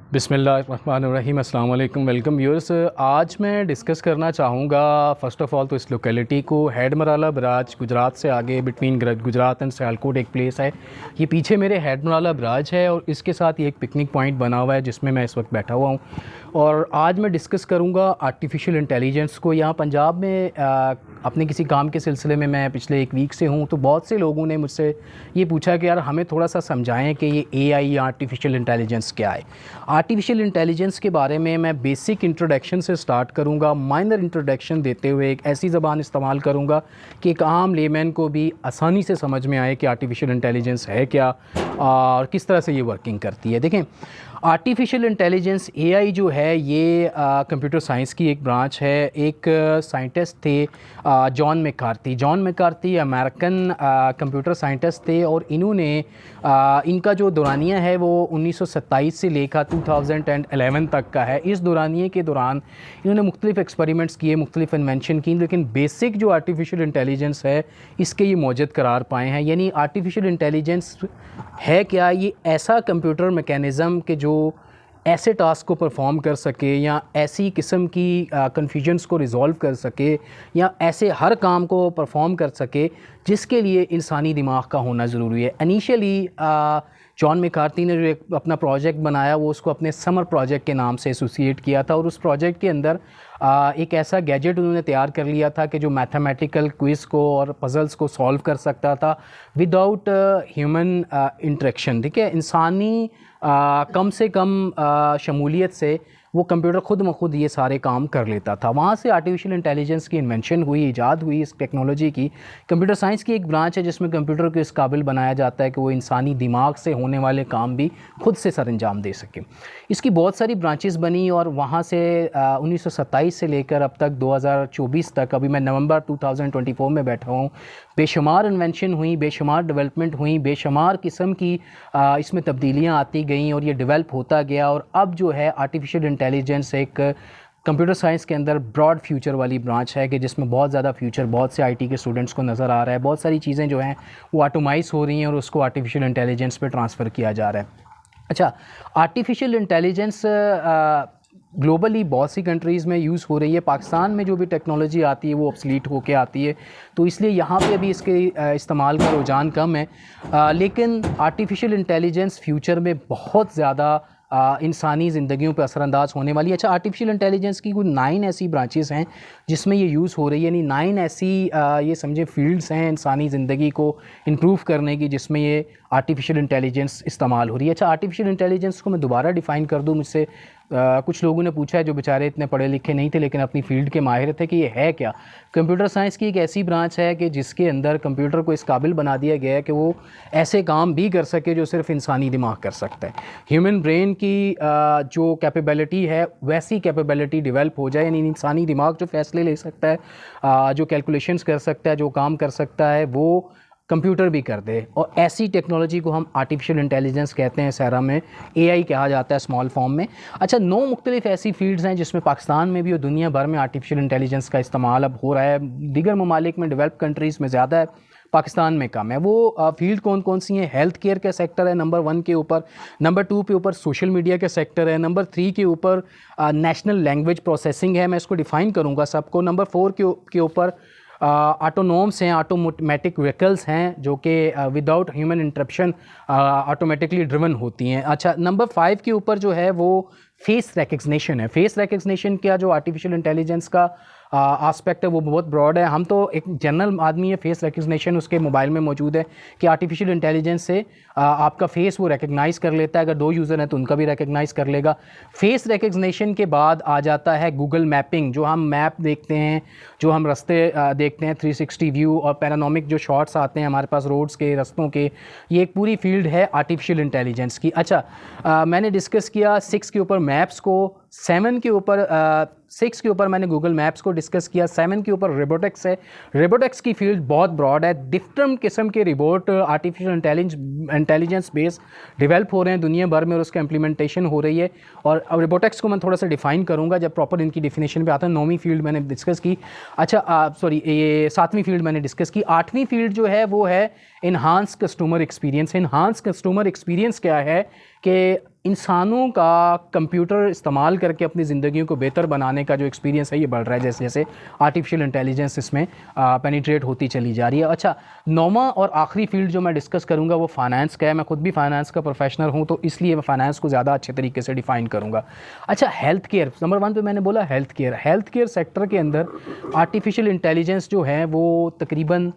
बिस्मिल्लाहिर्रहमानिर्रहीम, अस्सलाम वालेकुम, वेलकम व्यूअर्स। आज मैं डिस्कस करना चाहूँगा फ़र्स्ट ऑफ़ ऑल तो इस लोकेलिटी को। हेडमराला बराज गुजरात से आगे बिटवीन गुजरात एंड सियालकोट एक प्लेस है। ये पीछे मेरे हेडमराला बराज है और इसके साथ ये एक पिकनिक पॉइंट बना हुआ है जिसमें मैं इस वक्त बैठा हुआ हूँ। और आज मैं डिस्कस करूँगा आर्टिफिशियल इंटेलिजेंस को। यहाँ पंजाब में अपने किसी काम के सिलसिले में मैं पिछले एक वीक से हूँ, तो बहुत से लोगों ने मुझसे ये पूछा कि यार हमें थोड़ा सा समझाएं कि ये एआई या आर्टिफिशियल इंटेलिजेंस क्या है। आर्टिफिशियल इंटेलिजेंस के बारे में मैं बेसिक इंट्रोडक्शन से स्टार्ट करूंगा, माइनर इंट्रोडक्शन देते हुए एक ऐसी ज़बान इस्तेमाल करूंगा कि एक आम लेमैन को भी आसानी से समझ में आए कि आर्टिफिशियल इंटेलिजेंस है क्या और किस तरह से ये वर्किंग करती है। देखें, आर्टिफिशियल इंटेलिजेंस एआई जो है ये कंप्यूटर साइंस की एक ब्रांच है। एक साइंटिस्ट थे John McCarthy American computer scientist थे और इन्होंने इनका जो दौरानिया है वो 1927 से लेकर 2011 तक का है। इस दौरानिए के दौरान इन्होंने मुख्तलिफ एक्सपेरिमेंट्स किए, मुख्तलिफ इन्वेंशन की, लेकिन बेसिक जो आर्टिफिशियल इंटेलिजेंस है इसके ये मौजूद करार पाए हैं। यानी आर्टिफिशियल इंटेलिजेंस है क्या? ये ऐसा कंप्यूटर मैकेनिज़्म कि जो ऐसे टास्क को परफॉर्म कर सके या ऐसी किस्म की कन्फ्यूजन्स को रिज़ॉल्व कर सके या ऐसे हर काम को परफॉर्म कर सके जिसके लिए इंसानी दिमाग का होना ज़रूरी है। इनिशियली जॉन मैकार्थी ने जो एक अपना प्रोजेक्ट बनाया वो उसको अपने समर प्रोजेक्ट के नाम से एसोसिएट किया था और उस प्रोजेक्ट के अंदर एक ऐसा गैजेट उन्होंने तैयार कर लिया था कि जो मैथमेटिकल क्विज़ को और पज़ल्स को सॉल्व कर सकता था विदाउट ह्यूमन इंटरेक्शन। ठीक है, इंसानी कम से कम शमूलियत से वो कंप्यूटर खुद ब खुद ये सारे काम कर लेता था। वहाँ से आर्टिफिशियल इंटेलिजेंस की इन्वेंशन हुई, ईजाद हुई इस टेक्नोलॉजी की। कंप्यूटर साइंस की एक ब्रांच है जिसमें कंप्यूटर को इस काबिल बनाया जाता है कि वो इंसानी दिमाग से होने वाले काम भी खुद से सर अंजाम दे सके। इसकी बहुत सारी ब्रांचेस बनी और वहाँ से 1927 से लेकर अब तक 2024 तक, अभी मैं नवंबर 2024 में बैठा हूँ, बेशुमार इन्वेंशन हुई, बेशुमार डेवलपमेंट हुई, बेशुमार किस्म की इसमें तब्दीलियाँ आती गईं और ये डेवलप होता गया। और अब जो है आर्टिफिशियल इंटेलिजेंस एक कंप्यूटर साइंस के अंदर ब्रॉड फ्यूचर वाली ब्रांच है कि जिसमें बहुत ज़्यादा फ्यूचर बहुत से आईटी के स्टूडेंट्स को नज़र आ रहा है। बहुत सारी चीज़ें जो हैं वो ऑटोमाइज़ हो रही हैं और उसको आर्टिफिशियल इंटेलिजेंस पे ट्रांसफ़र किया जा रहा है। अच्छा, आर्टिफिशियल इंटेलिजेंस ग्लोबली बहुत सी कंट्रीज़ में यूज़ हो रही है। पाकिस्तान में जो भी टेक्नोलॉजी आती है वो ऑब्सलीट होके आती है, तो इसलिए यहाँ पे अभी इसके इस्तेमाल का रुझान कम है। लेकिन आर्टिफिशियल इंटेलिजेंस फ्यूचर में बहुत ज़्यादा इंसानी ज़िंदगियों पर असरअंदाज होने वाली है। अच्छा, आर्टिफिशियल इंटेलिजेंस की कुछ 9 ऐसी ब्रांचेस हैं जिसमें ये यूज़ हो रही है, यानी 9 ऐसी ये समझे फील्ड्स हैं इंसानी ज़िंदगी को इम्प्रूव करने की जिसमें ये आर्टिफिशियल इंटेलिजेंस इस्तेमाल हो रही है। अच्छा, आर्टिफिशियल इंटेलिजेंस को मैं दोबारा डिफ़ाइन कर दूँ, मुझसे कुछ लोगों ने पूछा है जो बेचारे इतने पढ़े लिखे नहीं थे लेकिन अपनी फील्ड के माहिर थे कि ये है क्या। कंप्यूटर साइंस की एक ऐसी ब्रांच है कि जिसके अंदर कंप्यूटर को इस काबिल बना दिया गया है कि वो ऐसे काम भी कर सके जो सिर्फ इंसानी दिमाग कर सकता है। ह्यूमन ब्रेन की जो कैपेबिलिटी है वैसी कैपेबिलिटी डेवलप हो जाए, यानी इंसानी दिमाग जो फ़ैसले ले सकता है, जो कैलकुलेशंस कर सकता है, जो काम कर सकता है, वो कंप्यूटर भी कर दे। और ऐसी टेक्नोलॉजी को हम आर्टिफिशियल इंटेलिजेंस कहते हैं, सहरा में एआई कहा जाता है स्मॉल फॉर्म में। अच्छा, 9 मुख्तलिफ ऐसी फील्ड्स हैं जिसमें पाकिस्तान में भी और दुनिया भर में आर्टिफिशियल इंटेलिजेंस का इस्तेमाल अब हो रहा है। दीगर ममालिक में, डेवलप कंट्रीज़ में ज़्यादा है, पाकिस्तान में कम है। वो फील्ड कौन कौन सी हैं? हेल्थ केयर का सेक्टर है नंबर 1 के ऊपर, नंबर 2 पे ऊपर सोशल मीडिया का सेक्टर है, नंबर 3 के ऊपर नेशनल लैंग्वेज प्रोसेसिंग है, मैं इसको डिफ़ाइन करूँगा सबको। नंबर 4 के ऊपर ऑटोनोम्स हैं, ऑटोमेटिक व्हीकल्स हैं जो कि without human interruption automatically driven होती हैं। अच्छा, नंबर 5 के ऊपर जो है वो फेस रिकग्निशन है। फेस रिकग्निशन का जो आर्टिफिशियल इंटेलिजेंस का आस्पेक्ट है वो बहुत ब्रॉड है। हम तो एक जनरल आदमी है, फेस रिकग्निशन उसके मोबाइल में मौजूद है कि आर्टिफिशियल इंटेलिजेंस से आपका फेस वो रिकग्नाइज़ कर लेता है। अगर 2 यूज़र हैं तो उनका भी रिकग्नाइज़ कर लेगा। फेस रिकग्निशन के बाद आ जाता है गूगल मैपिंग, जो हम मैप देखते हैं, जो हम रास्ते देखते हैं 360 व्यू और पैनोरामिक जो शॉट्स आते हैं हमारे पास रोड्स के, रास्तों के, ये एक पूरी फील्ड है आर्टिफिशियल इंटेलिजेंस की। अच्छा, मैंने डिस्कस किया 6 के ऊपर मैप्स को, 7 के ऊपर 6 के ऊपर मैंने गूगल मैप्स को डिस्कस किया, 7 के ऊपर रोबोटिक्स है। रोबोटिक्स की फील्ड बहुत ब्रॉड है। डिफरेंट किस्म के robot artificial intelligence base develop हो रहे हैं दुनिया भर में और उसका इम्प्लीमेंटेशन हो रही है। और रोबोटिक्स को मैं थोड़ा सा डिफ़ाइन करूँगा जब प्रॉपर इनकी डिफिनेशन पे आता है। 9वीं फील्ड मैंने डिस्कस की। अच्छा, सॉरी, ये 7वीं फील्ड मैंने डिस्कस की। 8वीं फील्ड जो है वो है enhance customer experience. Enhance customer experience क्या है कि इंसानों का कंप्यूटर इस्तेमाल करके अपनी ज़िंदगियों को बेहतर बनाने का जो एक्सपीरियंस है ये बढ़ रहा है जैसे जैसे आर्टिफिशियल इंटेलिजेंस इसमें पेनिट्रेट होती चली जा रही है। अच्छा, नौवां और आखिरी फील्ड जो मैं डिस्कस करूँगा वो फाइनेंस का है। मैं खुद भी फाइनेंस का प्रोफेशनल हूँ, तो इसलिए मैं फाइनेंस को ज़्यादा अच्छे तरीके से डिफ़ाइन करूँगा। अच्छा, हेल्थ केयर नंबर 1 पे मैंने बोला हेल्थ केयर सेक्टर के अंदर आर्टिफिशियल इंटेलिजेंस जो है वो तकरीबन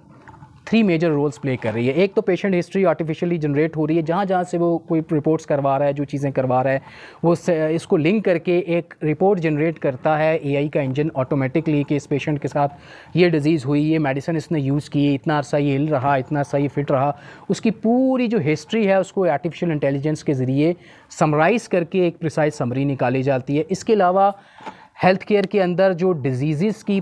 3 मेजर रोल्स प्ले कर रही है। एक तो पेशेंट हिस्ट्री आर्टिफिशियली जनरेट हो रही है, जहाँ जहाँ से वो कोई रिपोर्ट्स करवा रहा है, जो चीज़ें करवा रहा है वो इसको लिंक करके एक रिपोर्ट जनरेट करता है एआई का इंजन ऑटोमेटिकली कि इस पेशेंट के साथ ये डिज़ीज़ हुई, ये मेडिसिन इसने यूज़ की, इतना अरसा ये हिल रहा, इतना अरसा ये फिट रहा, उसकी पूरी जो हिस्ट्री है उसको आर्टिफिशियल इंटेलिजेंस के ज़रिए समराइज़ करके एक प्रिसाइज समरी निकाली जाती है। इसके अलावा हेल्थ केयर के अंदर जो डिजीज़ की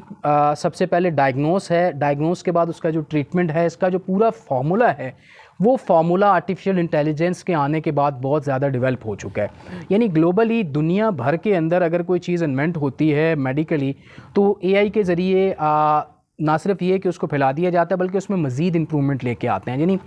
सबसे पहले डायग्नोस के बाद उसका जो ट्रीटमेंट है, इसका जो पूरा फार्मूला है वो फार्मूला आर्टिफिशियल इंटेलिजेंस के आने के बाद बहुत ज़्यादा डेवलप हो चुका है। यानी ग्लोबली दुनिया भर के अंदर अगर कोई चीज़ इन्वेंट होती है मेडिकली, तो एआई के ज़रिए ना सिर्फ ये कि उसको फैला दिया जाता है बल्कि उसमें मज़ीद इम्प्रूवमेंट लेके आते हैं। यानी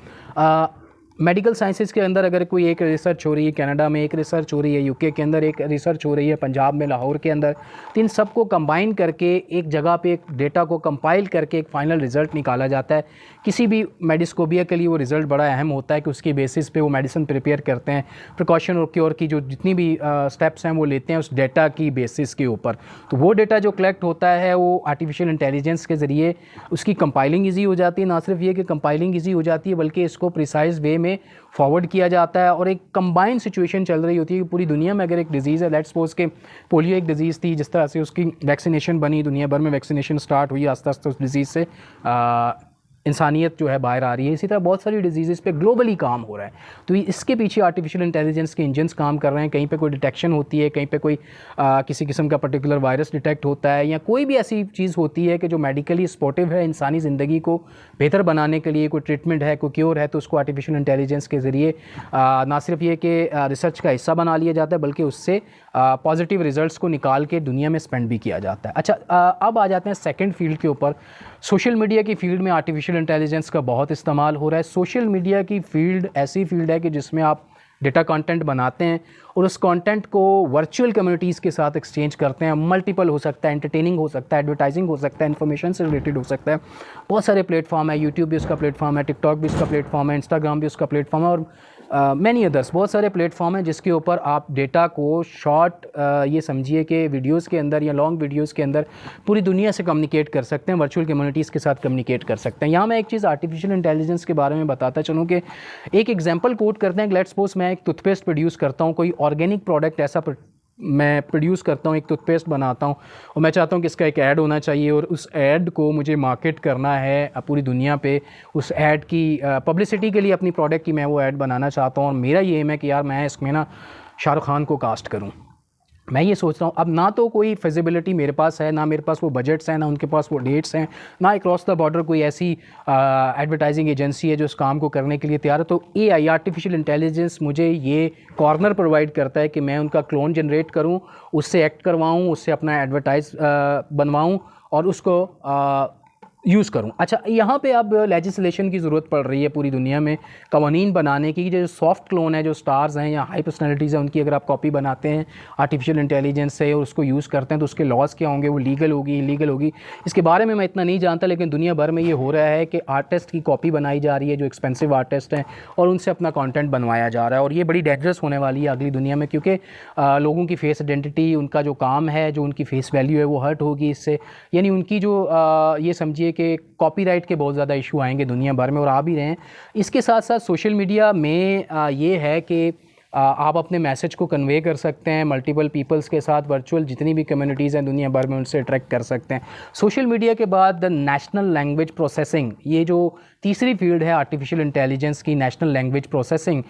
मेडिकल साइंसेज़ के अंदर अगर कोई एक रिसर्च हो रही है, कनाडा में एक रिसर्च हो रही है, यूके के अंदर एक रिसर्च हो रही है, पंजाब में लाहौर के अंदर, तो इन सबको कंबाइन करके एक जगह पे एक डेटा को कंपाइल करके एक फ़ाइनल रिज़ल्ट निकाला जाता है। किसी भी मेडिस्कोपिया के लिए वो रिज़ल्ट बड़ा अहम होता है कि उसकी बेसिस पे वो मेडिसिन प्रिपेयर करते हैं, प्रिकॉशन और क्योर की जो जितनी भी स्टेप्स हैं वो लेते हैं उस डेटा की बेसिस के ऊपर। तो वो डेटा जो कलेक्ट होता है वो आर्टिफिशियल इंटेलिजेंस के ज़रिए उसकी कंपाइलिंग ईजी हो जाती है। ना सिर्फ ये कि कंपाइलिंग ईजी हो जाती है बल्कि इसको प्रिसाइज़ वे में फॉरवर्ड किया जाता है और एक कंबाइंड सिचुएशन चल रही होती है कि पूरी दुनिया में अगर एक डिज़ीज़ है, लेट्स सपोज के पोलियो एक डिज़ीज़ थी, जिस तरह से उसकी वैक्सीनेशन बनी, दुनिया भर में वैक्सीनेशन स्टार्ट हुई, आस्ते आस्ते उस डिज़ीज़ से इंसानियत जो है बाहर आ रही है। इसी तरह बहुत सारी डिजीज़ पे ग्लोबली काम हो रहा है। तो इसके पीछे आर्टिफिशियल इंटेलिजेंस के इंजन्स काम कर रहे हैं। कहीं पे कोई डिटेक्शन होती है, कहीं पे कोई किसी किस्म का पर्टिकुलर वायरस डिटेक्ट होता है या कोई भी ऐसी चीज़ होती है कि जो मेडिकली सपोर्टिव है इंसानी ज़िंदगी को बेहतर बनाने के लिए, कोई ट्रीटमेंट है, कोई क्योर है, तो उसको आर्टिफिशियल इंटेलिजेंस के ज़रिए ना सिर्फ ये कि रिसर्च का हिस्सा बना लिया जाता है बल्कि उससे पॉजिटिव रिजल्ट्स को निकाल के दुनिया में स्पेंड भी किया जाता है। अच्छा, अब आ जाते हैं सेकंड फील्ड के ऊपर। सोशल मीडिया की फील्ड में आर्टिफिशियल इंटेलिजेंस का बहुत इस्तेमाल हो रहा है। सोशल मीडिया की फील्ड ऐसी फील्ड है कि जिसमें आप डेटा कंटेंट बनाते हैं और उस कंटेंट को वर्चुअल कम्युनिटीज़ के साथ एक्सचेंज करते हैं। मल्टीपल हो सकता है, एंटरटेनिंग हो सकता है, एडवर्टाइजिंग हो सकता है, इन्फॉर्मेशन से रिलेटेड हो सकता है। बहुत सारे प्लेटफॉर्म है, यूट्यूब भी उसका प्लेटफॉर्म है, टिकटॉक भी उसका प्लेटफॉर्म है, इंस्टाग्राम भी उसका प्लेटफॉर्म है और मैनी अदर्स, बहुत सारे प्लेटफॉर्म हैं जिसके ऊपर आप डेटा को शॉर्ट ये समझिए कि वीडियोस के अंदर या लॉन्ग वीडियोस के अंदर पूरी दुनिया से कम्युनिकेट कर सकते हैं, वर्चुअल कम्युनिटीज़ के साथ कम्युनिकेट कर सकते हैं। यहाँ मैं एक चीज़ आर्टिफिशियल इंटेलिजेंस के बारे में बताता चलूँ कि एक एग्जांपल कोट करते हैं। लेट्स सपोज मैं एक टूथपेस्ट प्रोड्यूस करता हूँ, कोई ऑर्गेनिक प्रोडक्ट ऐसा मैं प्रोड्यूस करता हूँ, एक टूथपेस्ट बनाता हूँ और मैं चाहता हूँ कि इसका एक ऐड होना चाहिए और उस ऐड को मुझे मार्केट करना है पूरी दुनिया पे। उस ऐड की पब्लिसिटी के लिए अपनी प्रोडक्ट की मैं वो ऐड बनाना चाहता हूँ और मेरा ये एम है कि यार मैं इसमें ना शाहरुख खान को कास्ट करूँ। मैं ये सोच रहा हूँ, अब ना तो कोई फिजिबिलिटी मेरे पास है, ना मेरे पास वो बजट्स हैं, ना उनके पास वो डेट्स हैं, ना अक्रॉस द बॉर्डर कोई ऐसी एडवर्टाइजिंग एजेंसी है जो इस काम को करने के लिए तैयार है। तो एआई आर्टिफिशियल इंटेलिजेंस मुझे ये कॉर्नर प्रोवाइड करता है कि मैं उनका क्लोन जनरेट करूँ, उससे एक्ट करवाऊँ, उससे अपना एडवर्टाइज बनवाऊँ और उसको यूज़ करूँ। अच्छा, यहाँ पे अब लेजिस्लेशन की ज़रूरत पड़ रही है पूरी दुनिया में कवानीन बनाने की। जो सॉफ्ट क्लोन है, जो स्टार्स हैं या हाई पर्सनैलिटीज़ हैं, उनकी अगर आप कॉपी बनाते हैं आर्टिफिशियल इंटेलिजेंस से और उसको यूज़ करते हैं तो उसके लॉज क्या होंगे, वो लीगल होगी, इलीगल होगी, इसके बारे में मैं इतना नहीं जानता। लेकिन दुनिया भर में ये हो रहा है कि आर्टिस्ट की कॉपी बनाई जा रही है जो एक्सपेंसिव आर्टिस्ट हैं और उनसे अपना कॉन्टेंट बनवाया जा रहा है और ये बड़ी डेंजरस होने वाली है अगली दुनिया में, क्योंकि लोगों की फेस आइडेंटिटी, उनका जो काम है, जो उनकी फेस वैल्यू है वो हर्ट होगी इससे। यानी उनकी जो ये समझिए कि कॉपीराइट के बहुत ज़्यादा इशू आएंगे दुनिया भर में और आ भी रहे हैं। इसके साथ साथ सोशल मीडिया में ये है कि आप अपने मैसेज को कन्वे कर सकते हैं मल्टीपल पीपल्स के साथ, वर्चुअल जितनी भी कम्युनिटीज़ हैं दुनिया भर में उनसे अट्रैक्ट कर सकते हैं। सोशल मीडिया के बाद नेशनल लैंग्वेज प्रोसेसिंग, ये जो तीसरी फील्ड है आर्टिफिशियल इंटेलिजेंस की, नेशनल लैंग्वेज प्रोसेसिंग,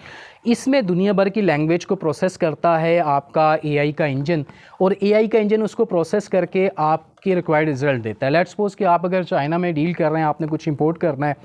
इसमें दुनिया भर की लैंग्वेज को प्रोसेस करता है आपका एआई का इंजन और एआई का इंजन उसको प्रोसेस करके आपके रिक्वायर्ड रिजल्ट देता है। लेट्स सपोज कि आप अगर चाइना में डील कर रहे हैं, आपने कुछ इंपोर्ट करना है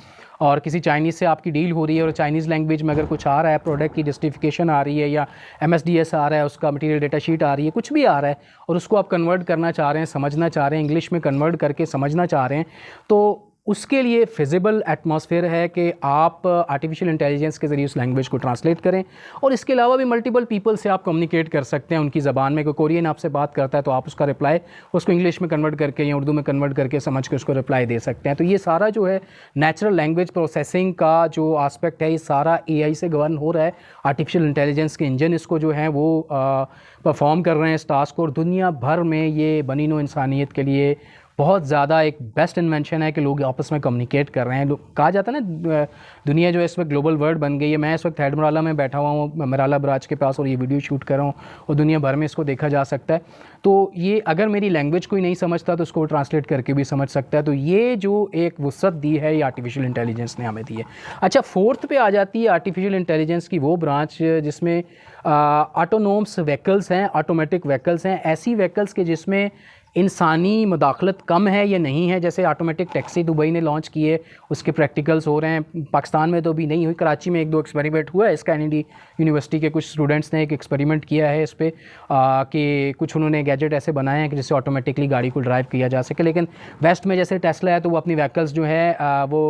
और किसी चाइनीज़ से आपकी डील हो रही है और चाइनीज़ लैंग्वेज में अगर कुछ आ रहा है, प्रोडक्ट की जस्टिफिकेशन आ रही है या MSDS आ रहा है, उसका मटेरियल डेटा शीट आ रही है, कुछ भी आ रहा है और उसको आप कन्वर्ट करना चाह रहे हैं, समझना चाह रहे हैं, इंग्लिश में कन्वर्ट करके समझना चाह रहे हैं, तो उसके लिए फिजिबल एटमॉस्फेयर है कि आप आर्टिफिशियल इंटेलिजेंस के ज़रिए उस लैंग्वेज को ट्रांसलेट करें। और इसके अलावा भी मल्टीपल पीपल से आप कम्युनिकेट कर सकते हैं उनकी ज़बान में। कोई कोरियन आपसे बात करता है तो आप उसका रिप्लाई उसको इंग्लिश में कन्वर्ट करके या उर्दू में कन्वर्ट करके समझ के उसको रिप्लाई दे सकते हैं। तो ये सारा जो है नेचुरल लैंग्वेज प्रोसेसिंग का जो आस्पेक्ट है, ये सारा AI से गवर्न हो रहा है। आर्टिफिशियल इंटेलिजेंस के इंजन इसको जो है वो परफॉर्म कर रहे हैं इस टास्क को। और दुनिया भर में ये बनी नौ इंसानियत के लिए बहुत ज़्यादा एक बेस्ट इन्वेंशन है कि लोग आपस में कम्युनिकेट कर रहे हैं। कहा जाता है ना, दुनिया जो है इस वक्त ग्लोबल वर्ल्ड बन गई है। मैं इस वक्त हैडमराला में बैठा हुआ हूँ, मराला बराज के पास, और ये वीडियो शूट कर रहा हूँ और दुनिया भर में इसको देखा जा सकता है। तो ये अगर मेरी लैंग्वेज कोई नहीं समझता तो उसको ट्रांसलेट करके भी समझ सकता है। तो ये जो एक वुसअत दी है ये आर्टिफिशियल इंटेलिजेंस ने हमें दी है। अच्छा, फोर्थ पे आ जाती है आर्टिफिशियल इंटेलिजेंस की वो ब्रांच जिसमें ऑटोनोमस व्हीकल्स हैं, ऑटोमेटिक व्हीकल्स हैं। ऐसी व्हीकल्स के जिसमें इंसानी मुदाखलत कम है या नहीं है। जैसे ऑटोमेटिक टैक्सी दुबई ने लॉन्च किए, उसके प्रैक्टिकल्स हो रहे हैं। पाकिस्तान में तो अभी नहीं हुई, कराची में 1-2 एक्सपेरिमेंट हुआ है। इस कैनेडी यूनिवर्सिटी के कुछ स्टूडेंट्स ने एक एक्सपेरिमेंट किया है इस पर कि कुछ उन्होंने गैजेट ऐसे बनाए हैं कि जिससे ऑटोमेटिकली गाड़ी को ड्राइव किया जा सके। लेकिन वेस्ट में जैसे टेस्ला है तो वो अपनी व्हीकल्स जो है वो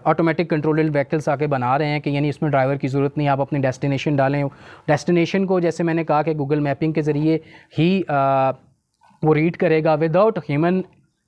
ऑटोमेटिक कंट्रोल्ड व्हीकल्स आके बना रहे हैं कि यानी इसमें ड्राइवर की ज़रूरत नहीं, आप अपनी डेस्टिनेशन डालें। डेस्टिनेशन को जैसे मैंने कहा कि गूगल मैपिंग के ज़रिए ही वो रीड करेगा विदाउट ह्यूमन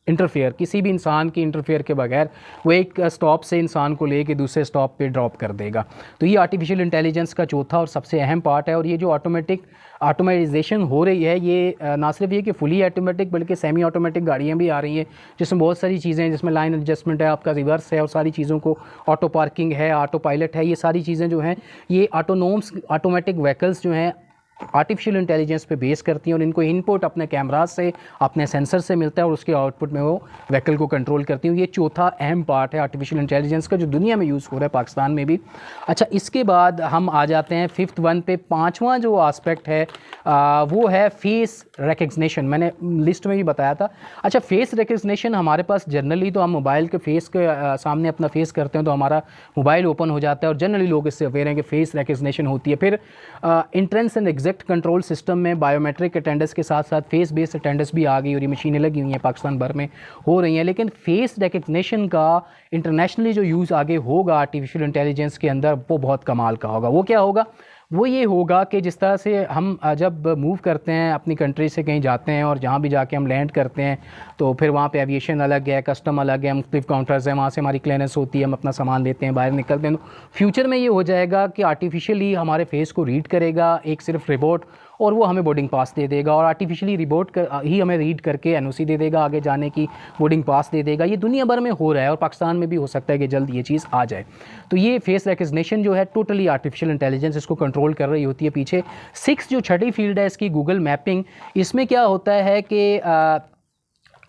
इंटरफेयर, किसी भी इंसान की इंटरफेयर के बगैर वो एक स्टॉप से इंसान को लेके दूसरे स्टॉप पे ड्रॉप कर देगा। तो ये आर्टिफिशियल इंटेलिजेंस का चौथा और सबसे अहम पार्ट है। और ये जो ऑटोमेटाइजेशन हो रही है, ये ना सिर्फ ये कि फुली ऑटोमेटिक बल्कि सेमी ऑटोमेटिक गाड़ियाँ भी आ रही हैं जिसमें बहुत सारी चीज़ें हैं, जिसमें लाइन एडजस्टमेंट है, आपका रिवर्स है और सारी चीज़ों को ऑटो पार्किंग है, ऑटो पायलट है। ये सारी चीज़ें जो हैं ये ऑटोमेटिक व्हीकल्स जो हैं आर्टिफिशियल इंटेलिजेंस पे बेस करती हैं और इनको इनपुट अपने कैमराज से, अपने सेंसर से मिलता है और उसके आउटपुट में वो व्हीकल को कंट्रोल करती हैं। ये चौथा अहम पार्ट है आर्टिफिशियल इंटेलिजेंस का जो दुनिया में यूज़ हो रहा है, पाकिस्तान में भी। अच्छा, इसके बाद हम आ जाते हैं फिफ्थ वन पे। पांचवा जो आस्पेक्ट है वो है फेस रिकग्निशन। मैंने लिस्ट में भी बताया था। अच्छा, फेस रिकग्निशन हमारे पास जनरली तो हम मोबाइल के फेस के सामने अपना फेस करते हैं तो हमारा मोबाइल ओपन हो जाता है और जनरली लोग इससे अवेयर हैं कि फेस रिकग्निशन होती है। फिर entrance and exit control system में बायोमेट्रिक अटेंडेंस के साथ साथ फेस बेस्ड अटेंडेंस भी आ गई और ये मशीनें लगी हुई हैं, पाकिस्तान भर में हो रही हैं। लेकिन फेस रिकग्निशन का इंटरनेशनली जो यूज़ आगे होगा आर्टिफिशियल इंटेलिजेंस के अंदर वो बहुत कमाल का होगा। वो क्या होगा? वो ये होगा कि जिस तरह से हम जब मूव करते हैं अपनी कंट्री से कहीं जाते हैं और जहाँ भी जाके हम लैंड करते हैं तो फिर वहाँ पे एविएशन अलग है, कस्टम अलग है, मुख्तलिफ काउंटर्स हैं, वहाँ से हमारी क्लियरेंस होती है, हम अपना सामान लेते हैं, बाहर निकलते हैं। तो फ्यूचर में ये हो जाएगा कि आर्टिफिशियली हमारे फेस को रीड करेगा एक सिर्फ रिपोर्ट और वो हमें बोर्डिंग पास दे देगा और आर्टिफिशियली ही हमें रीड करके एनओसी दे देगा, आगे जाने की बोर्डिंग पास दे देगा। ये दुनिया भर में हो रहा है और पाकिस्तान में भी हो सकता है कि जल्द ये चीज़ आ जाए। तो ये फेस रिकग्निशन जो है टोटली आर्टिफिशियल इंटेलिजेंस इसको कंट्रोल कर रही होती है पीछे। जो छठी फील्ड है इसकी गूगल मैपिंग। इसमें क्या होता है कि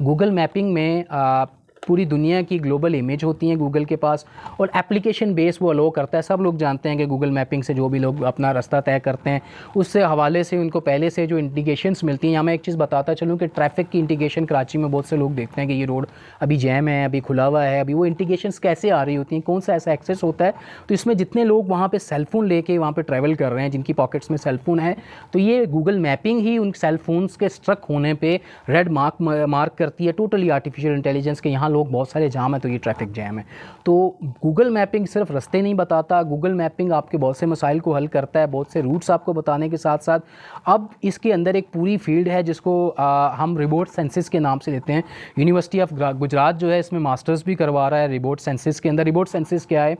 गूगल मैपिंग में पूरी दुनिया की ग्लोबल इमेज होती हैं गूगल के पास और एप्लीकेशन बेस वो अलो करता है। सब लोग जानते हैं कि गूगल मैपिंग से जो भी लोग अपना रास्ता तय करते हैं उससे हवाले से उनको पहले से जो इंडिकेशंस मिलती हैं। यहाँ मैं एक चीज़ बताता चलूँ कि ट्रैफिक की इंडिकेशन कराची में बहुत से लोग देखते हैं कि ये रोड अभी जैम है, अभी खुला हुआ है, अभी वो इंडिकेशंस कैसे आ रही होती हैं, कौन सा ऐसा एक्सेस होता है। तो इसमें जितने लोग वहाँ पर सेलफोन लेके वहाँ पर ट्रैवल कर रहे हैं, जिनकी पॉकेट्स में सेलफोन है, तो ये गूगल मैपिंग ही उन सेलफोन्स के स्ट्रक होने पर रेड मार्क करती है। टोटली आर्टिफिशियल इंटेलिजेंस के यहाँ लोग बहुत सारे जाम है तो ये ट्रैफिक जैम है। तो गूगल मैपिंग सिर्फ रास्ते नहीं बताता, गूगल मैपिंग आपके बहुत से मसाइल को हल करता है, बहुत से रूट्स आपको बताने के साथ साथ अब इसके अंदर एक पूरी फील्ड है जिसको हम रिमोट सेंसिस के नाम से लेते हैं। यूनिवर्सिटी ऑफ गुजरात जो है इसमें मास्टर्स भी करवा रहा है रिमोट सेंसिस के अंदर। रिमोट सेंसिस क्या है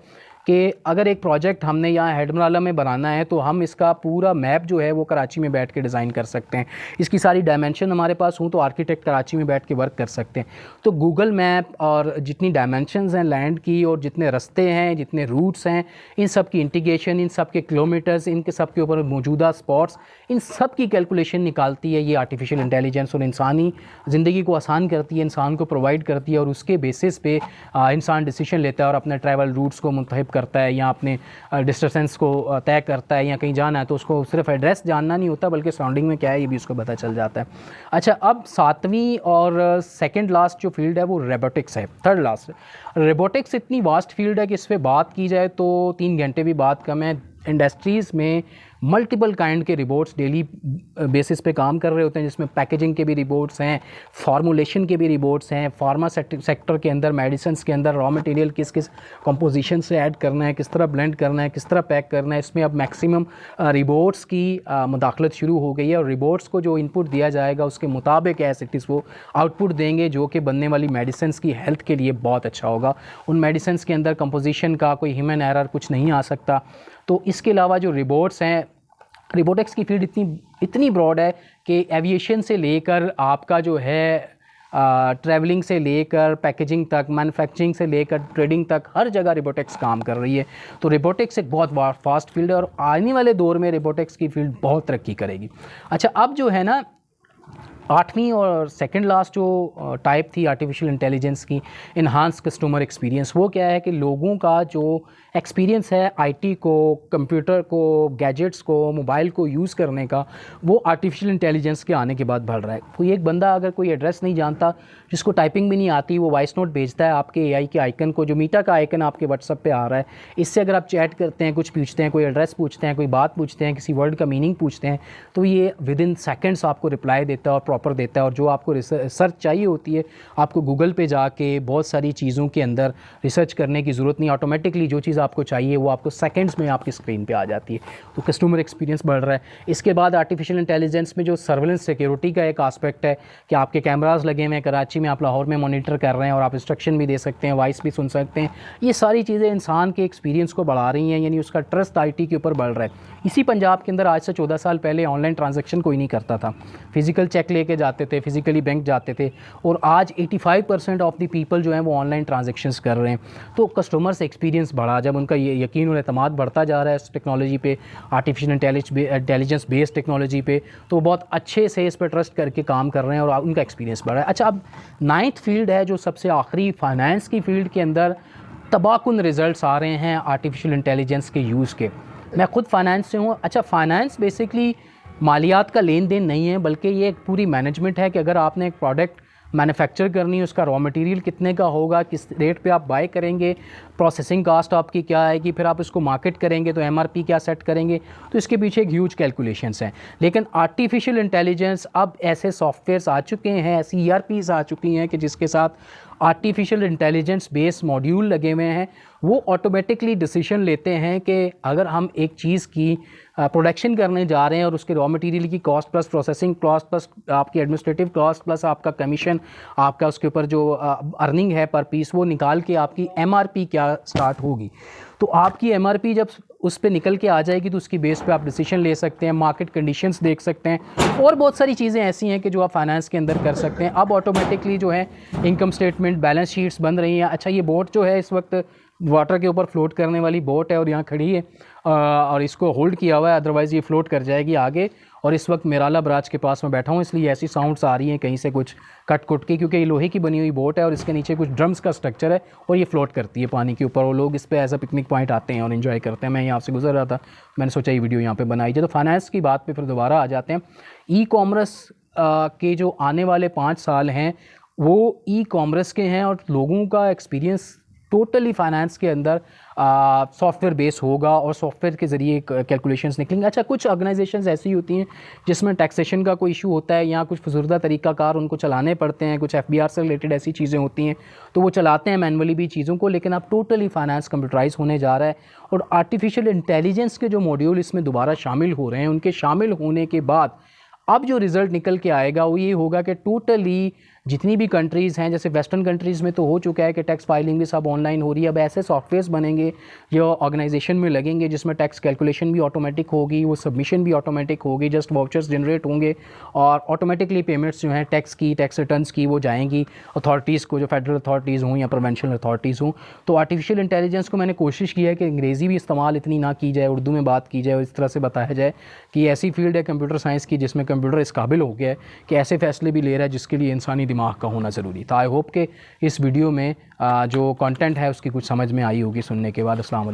कि अगर एक प्रोजेक्ट हमने यहाँ हैडमराला में बनाना है तो हम इसका पूरा मैप जो है वो कराची में बैठ के डिज़ाइन कर सकते हैं। इसकी सारी डायमेंशन हमारे पास हो तो आर्किटेक्ट कराची में बैठ के वर्क कर सकते हैं। तो गूगल मैप और जितनी डायमेंशंस हैं लैंड की और जितने रास्ते हैं, जितने रूट्स हैं, इन सब की इंटीग्रेशन, इन सब के किलोमीटर्स, इनके सब के ऊपर मौजूदा स्पॉट्स, इन सब की कैलकुलेशन निकालती है ये आर्टिफिशियल इंटेलिजेंस और इंसानी ज़िंदगी को आसान करती है, इंसान को प्रोवाइड करती है और उसके बेसिस पे इंसान डिसीजन लेता है और अपने ट्रैवल रूट्स को मुंतखब करता है या अपने डिस्टेंस को तय करता है। या कहीं जाना है तो उसको सिर्फ एड्रेस जानना नहीं होता बल्कि सराउंडिंग में क्या है ये भी उसको पता चल जाता है। अच्छा, अब सातवीं और सेकंड लास्ट जो फील्ड है वो रोबोटिक्स है, थर्ड लास्ट। रोबोटिक्स इतनी वास्ट फील्ड है कि इस पर बात की जाए तो 3 घंटे भी बात कम है। इंडस्ट्रीज़ में मल्टीपल काइंड के रिपोर्ट्स डेली बेसिस पे काम कर रहे होते हैं, जिसमें पैकेजिंग के भी रिपोर्ट्स हैं, फार्मूलेशन के भी रिपोर्ट्स हैं, फार्मा सेक्टर के अंदर मेडिसिन के अंदर रॉ मटेरियल किस किस कंपोजिशन से ऐड करना है, किस तरह ब्लेंड करना है, किस तरह पैक करना है। इसमें अब मैक्सिमम रिपोर्ट्स की मुदाखलत शुरू हो गई है और रिपोर्ट्स को जो इनपुट दिया जाएगा उसके मुताबिक एज इट इज़ वो आउटपुट देंगे, जो कि बनने वाली मेडिसिन की हेल्थ के लिए बहुत अच्छा होगा। उन मेडिसिन के अंदर कंपोजिशन का कोई ह्यूमन एरर कुछ नहीं आ सकता। तो इसके अलावा जो रिपोर्ट्स हैं, रिपोर्टिक्स की फील्ड इतनी ब्रॉड है कि एविएशन से लेकर आपका जो है ट्रैवलिंग से लेकर पैकेजिंग तक, मैन्युफैक्चरिंग से लेकर ट्रेडिंग तक, हर जगह रोबोटिक्स काम कर रही है। तो रोबोटिक्स एक बहुत फास्ट फील्ड है और आने वाले दौर में रोबोटिक्स की फील्ड बहुत तरक्की करेगी। अच्छा, अब जो है ना 8वीं और सेकंड लास्ट जो टाइप थी आर्टिफिशियल इंटेलिजेंस की, इन्हांस कस्टमर एक्सपीरियंस, वो क्या है कि लोगों का जो एक्सपीरियंस है आईटी को, कंप्यूटर को, गैजेट्स को, मोबाइल को यूज़ करने का, वो आर्टिफिशियल इंटेलिजेंस के आने के बाद बढ़ रहा है। कोई एक बंदा अगर कोई एड्रेस नहीं जानता, जिसको टाइपिंग भी नहीं आती, वो वॉइस नोट भेजता है आपके एआई के आइकन को, जो मीटा का आइकन आपके व्हाट्सएप पे आ रहा है। इससे अगर आप चैट करते हैं, कुछ पूछते हैं, कोई एड्रेस पूछते हैं, कोई बात पूछते हैं, किसी वर्ड का मीनिंग पूछते हैं, तो ये विद इन सेकेंड्स आपको रिप्लाई देता है और प्रॉपर देता है। और जो आपको रिसर्च चाहिए होती है, आपको गूगल पे जाके बहुत सारी चीज़ों के अंदर रिसर्च करने की ज़रूरत नहीं, ऑटोमेटिकली जो चीज़ आपको चाहिए वो आपको सेकंड्स में आपकी स्क्रीन पे आ जाती है। तो कस्टमर एक्सपीरियंस बढ़ रहा है। इसके बाद आर्टिफिशियल इंटेलिजेंस में जो सर्वेलेंस सिक्योरिटी का एक आस्पेक्ट है कि आपके कैमरास लगे हुए हैं कराची में, आप लाहौर में मॉनिटर कर रहे हैं और आप इंस्ट्रक्शन भी दे सकते हैं, वॉइस भी सुन सकते हैं। ये सारी चीज़ें इंसान के एक्सपीरियंस को बढ़ा रही हैं, यानी उसका ट्रस्ट आईटी के ऊपर बढ़ रहा है। इसी पंजाब के अंदर आज से 14 साल पहले ऑनलाइन ट्रांजैक्शन कोई नहीं करता था, फिजिकल चेक लेके जाते थे, फिजिकली बैंक जाते थे, और आज 85% ऑफ द पीपल जो हैं वो ऑनलाइन ट्रांजैक्शंस कर रहे हैं। तो कस्टमर से एक्सपीरियंस बढ़ा, जब उनका ये यकीन और एतमाद बढ़ता जा रहा है इस टेक्नोलॉजी पे, आर्टिफिशियल इंटेलिजेंस बेस्ड टेक्नोलॉजी पे, तो बहुत अच्छे से इस पर ट्रस्ट करके काम कर रहे हैं और उनका एक्सपीरियंस बढ़ा है। अच्छा, अब 9th फील्ड है जो सबसे आखिरी, फाइनेंस की फील्ड के अंदर तबाहकुन रिजल्ट्स आ रहे हैं आर्टिफिशियल इंटेलिजेंस के यूज़ के। मैं खुद फाइनेंस से हूँ। अच्छा, फाइनेंस बेसिकली मालियात का लेन देन नहीं है, बल्कि ये एक पूरी मैनेजमेंट है कि अगर आपने एक प्रोडक्ट मैन्युफैक्चर करनी है, उसका रॉ मटेरियल कितने का होगा, किस रेट पे आप बाय करेंगे, प्रोसेसिंग कास्ट आपकी क्या आएगी, फिर आप उसको मार्केट करेंगे तो एमआरपी क्या सेट करेंगे, तो इसके पीछे एक ह्यूज कैलकुलेशंस हैं। लेकिन आर्टिफिशियल इंटेलिजेंस, अब ऐसे सॉफ्टवेयर्स आ चुके हैं, ऐसी ईआरपीज़ आ चुकी हैं कि जिसके साथ आर्टिफिशियल इंटेलिजेंस बेस्ड मॉड्यूल लगे हुए हैं। वो ऑटोमेटिकली डिसीजन लेते हैं कि अगर हम एक चीज़ की प्रोडक्शन करने जा रहे हैं और उसके रॉ मटेरियल की cost plus processing cost plus आपकी एडमिनिस्ट्रेटिव कॉस्ट प्लस आपका कमीशन, आपका उसके ऊपर जो अर्निंग है पर पीस, वो निकाल के आपकी एमआरपी क्या स्टार्ट होगी। तो आपकी एमआरपी जब उस पे निकल के आ जाएगी तो उसकी बेस पे आप डिसीजन ले सकते हैं, मार्केट कंडीशंस देख सकते हैं, और बहुत सारी चीज़ें ऐसी हैं कि जो आप फाइनेंस के अंदर कर सकते हैं। अब ऑटोमेटिकली जो है इनकम स्टेटमेंट, बैलेंस शीट्स बन रही हैं। अच्छा, ये बोट जो है इस वक्त वाटर के ऊपर फ्लोट करने वाली बोट है और यहाँ खड़ी है और इसको होल्ड किया हुआ है, अदरवाइज़ ये फ्लोट कर जाएगी आगे। और इस वक्त मेराला बराज के पास में बैठा हूँ, इसलिए ऐसी साउंड्स आ रही हैं कहीं से कुछ कट कुट की, क्योंकि ये लोहे की बनी हुई बोट है और इसके नीचे कुछ ड्रम्स का स्ट्रक्चर है और ये फ्लोट करती है पानी के ऊपर, और लोग इस पर एज अ पिकनिक पॉइंट आते हैं और इन्जॉय करते हैं। मैं यहाँ से गुजर रहा था, मैंने सोचा ये वीडियो यहाँ पर बनाई जाए। तो फाइनेंस की बात पर फिर दोबारा आ जाते हैं। ई कॉमर्स के जो आने वाले 5 साल हैं वो ई कॉमर्स के हैं और लोगों का एक्सपीरियंस टोटली फाइनेंस के अंदर सॉफ्टवेयर बेस होगा और सॉफ्टवेयर के ज़रिए कैलकुलेशंस निकलेंगे। अच्छा, कुछ ऑर्गेनाइजेशंस ऐसी होती हैं जिसमें टैक्सेशन का कोई इशू होता है या कुछ फजूरदा तरीक़ाकार उनको चलाने पड़ते हैं, कुछ एफबीआर से रिलेटेड ऐसी चीज़ें होती हैं, तो वो चलाते हैं मैनुअली भी चीज़ों को। लेकिन अब टोटली फाइनेंस कंप्यूटराइज होने जा रहा है और आर्टिफिशियल इंटेलिजेंस के जो मॉड्यूल इसमें दोबारा शामिल हो रहे हैं, उनके शामिल होने के बाद अब जो रिज़ल्ट निकल के आएगा वो ये होगा कि टोटली जितनी भी कंट्रीज़ हैं, जैसे वेस्टर्न कंट्रीज़ में तो हो चुका है कि टैक्स फाइलिंग भी सब ऑनलाइन हो रही है, अब ऐसे सॉफ्टवेयर्स बनेंगे जो ऑर्गेनाइजेशन में लगेंगे जिसमें टैक्स कैलकुलेशन भी ऑटोमेटिक होगी, वो सबमिशन भी ऑटोमेटिक होगी, जस्ट वाउचर्स जनरेट होंगे और ऑटोमेटिकली पेमेंट्स जो हैं टैक्स की, टैक्स रिटर्न्स की, वो जाएंगी अथॉरिटीज़ को, जो फेडरल अथॉरिटीज़ हों या प्रोविंशियल अथॉरिटीज़ हों। तो आर्टिफिशियल इंटेलिजेंस को मैंने कोशिश की है कि अंग्रेज़ी भी इस्तेमाल इतनी ना की जाए, उर्दू में बात की जाए और इस तरह से बताया जाए कि ऐसी फील्ड है कंप्यूटर साइंस की जिसमें कंप्यूटर इस काबिल हो गया है कि ऐसे फैसले भी ले रहा है जिसके लिए इंसानी दिमाग का होना ज़रूरी। तो आई होप कि इस वीडियो में जो कंटेंट है उसकी कुछ समझ में आई होगी सुनने के बाद। अस्सलाम वालेकुम।